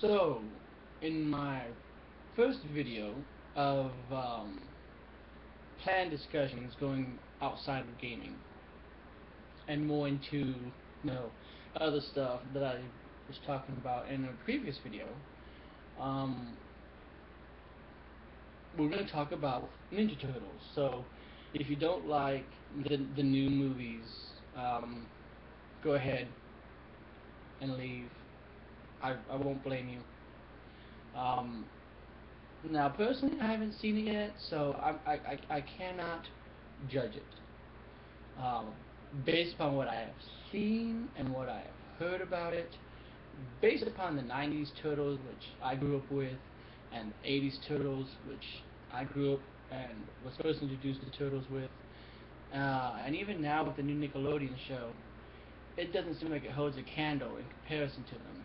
So, in my first video of planned discussions going outside of gaming and more into, other stuff that I was talking about in a previous video, um, we're going to talk about Ninja Turtles. So, if you don't like the new movies, go ahead and leave. I won't blame you. Now, personally, I haven't seen it yet, so I cannot judge it. Um, Based upon what I have seen and what I have heard about it, based upon the 90s Turtles, which I grew up with, and 80s Turtles, which I grew up and was first introduced to Turtles with, and even now with the new Nickelodeon show, it doesn't seem like it holds a candle in comparison to them.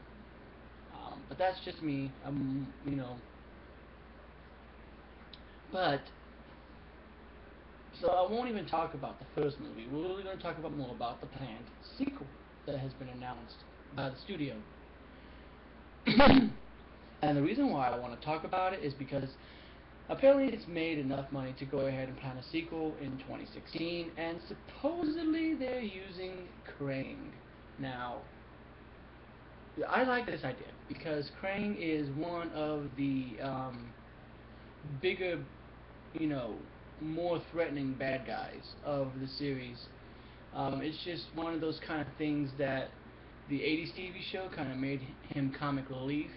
But that's just me. But so I won't even talk about the first movie. We're really going to talk about more about the planned sequel that has been announced by the studio. And the reason why I want to talk about it is because apparently it's made enough money to go ahead and plan a sequel in 2016, and supposedly they're using Krang. Now, I like this idea because Krang is one of the bigger, you know, more threatening bad guys of the series. It's just one of those kind of things that the 80s TV show kind of made him comic relief,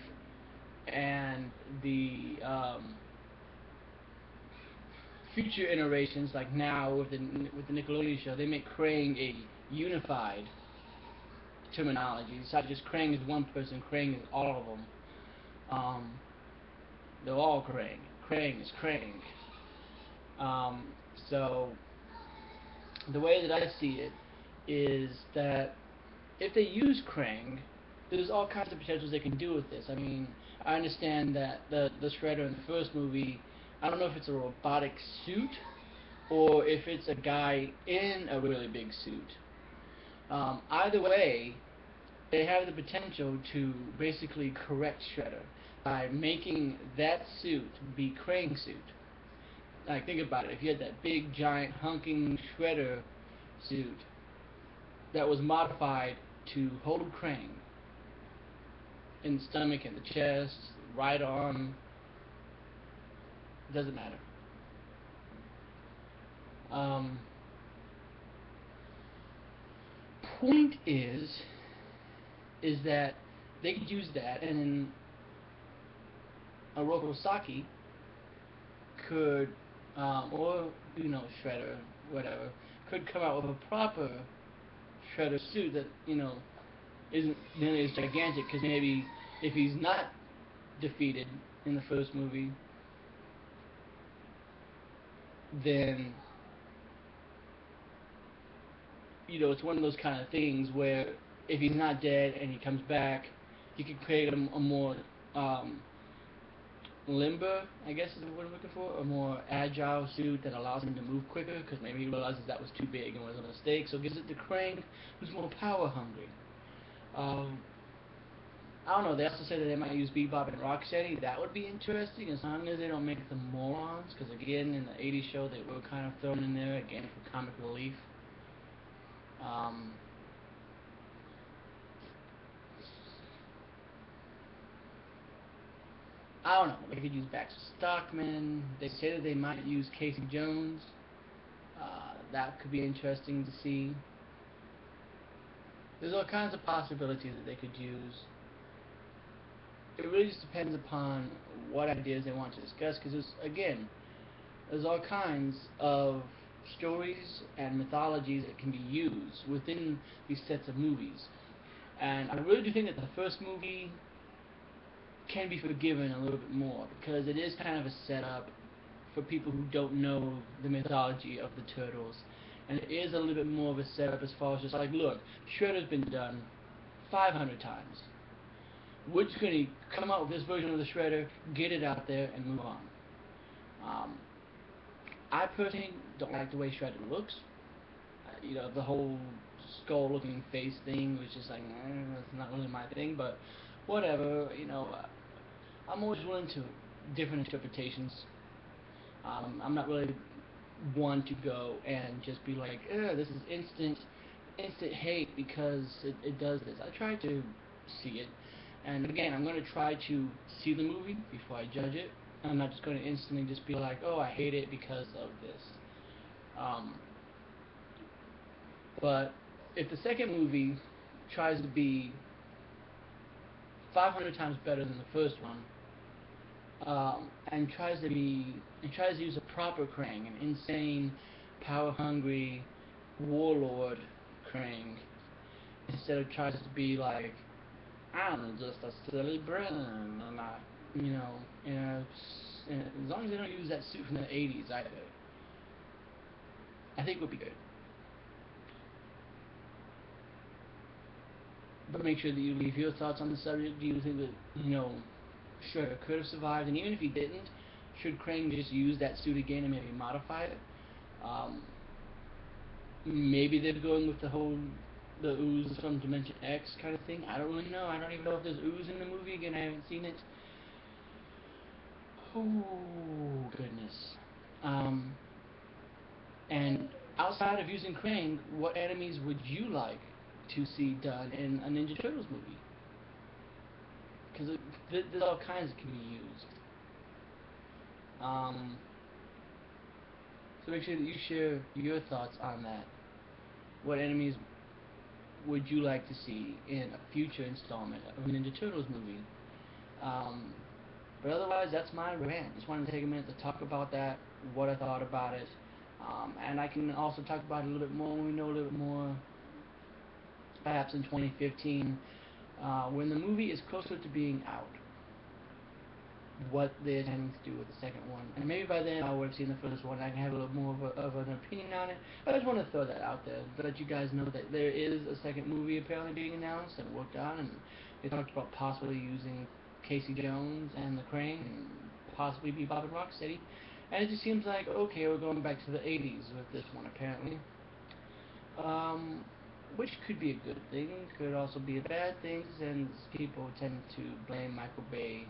and the future iterations, like now with the Nickelodeon show, they make Krang a unified terminology. It's not just Krang is one person, Krang is all of them. Um, they're all Krang. Krang is Krang. Um, so the way that I see it is that if they use Krang, there's all kinds of potentials they can do with this. I mean, I understand that the Shredder in the first movie, I don't know if it's a robotic suit or if it's a guy in a really big suit. Either way, they have the potential to basically correct Shredder by making that suit be Krang's suit. Like, think about it. If you had that big, giant, hunking Shredder suit that was modified to hold Krang in the stomach, in the chest, right arm, doesn't matter. Point is that they could use that, and then Oroko Saki could, or Shredder, whatever, could come out with a proper Shredder suit that isn't nearly as gigantic. Because maybe if he's not defeated in the first movie, then it's one of those kind of things where if he's not dead and he comes back, you could create a more limber, I guess is the word I'm looking for, a more agile suit that allows him to move quicker, because maybe he realizes that was too big and was a mistake, so gives it to Krang, who's more power hungry. I don't know, they also say that they might use Bebop and Rocksteady. That would be interesting, as long as they don't make them morons, because again, in the 80s show, they were kind of thrown in there, again, for comic relief. I don't know. They could use Baxter Stockman. They say that they might use Casey Jones. That could be interesting to see. There's all kinds of possibilities that they could use. It really just depends upon what ideas they want to discuss, because there's all kinds of stories and mythologies that can be used within these sets of movies. And I really do think that the first movie can be forgiven a little bit more, because it is kind of a setup for people who don't know the mythology of the Turtles, and it is a little bit more of a setup as far as just like, look, Shredder's been done 500 times. We're just going to come out with this version of the Shredder, get it out there, and move on. I personally don't like the way Shredder looks. The whole skull-looking face thing was just like, that's not really my thing, but whatever, I'm always willing to different interpretations. I'm not really one to go and just be like, this is instant hate because it does this. I try to see it, and again, I'm going to try to see the movie before I judge it. I'm not just going to instantly just be like, oh, I hate it because of this. Um, but if the second movie tries to be 500 times better than the first one, and tries to use a proper Krang, an insane, power-hungry warlord Krang, instead of tries to be like, I'm just a silly brain, and I, you know, you know, as long as they don't use that suit from the '80s either, I think it would be good. But make sure that you leave your thoughts on the subject. Do you think that, Shredder could have survived? And even if he didn't, should Krang just use that suit again and maybe modify it? Um, Maybe they're going with the ooze from Dimension X kind of thing. I don't really know. I don't even know if there's ooze in the movie. Again, I haven't seen it. Oh, goodness. Um, and outside of using Krang, what enemies would you like to see done in a Ninja Turtles movie? Because there's all kinds that can be used. Um, so make sure that you share your thoughts on that. What enemies would you like to see in a future installment of a Ninja Turtles movie? Um, but otherwise, that's my rant. Just wanted to take a minute to talk about that, what I thought about it, and I can also talk about it a little bit more when we know a little bit more, perhaps in 2015, when the movie is closer to being out, what they're intending to do with the second one. And maybe by then I would have seen the first one and I can have a little more of an opinion on it. But I just want to throw that out there to let you guys know that there is a second movie apparently being announced and worked on, and they talked about possibly using Casey Jones and the Crane and possibly Bebop and Rocksteady. And it just seems like, okay, we're going back to the 80s with this one apparently. Um, which could be a good thing, could also be a bad thing, since people tend to blame Michael Bay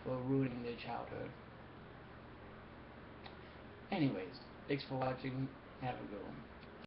for ruining their childhood. Anyways, thanks for watching. Have a good one.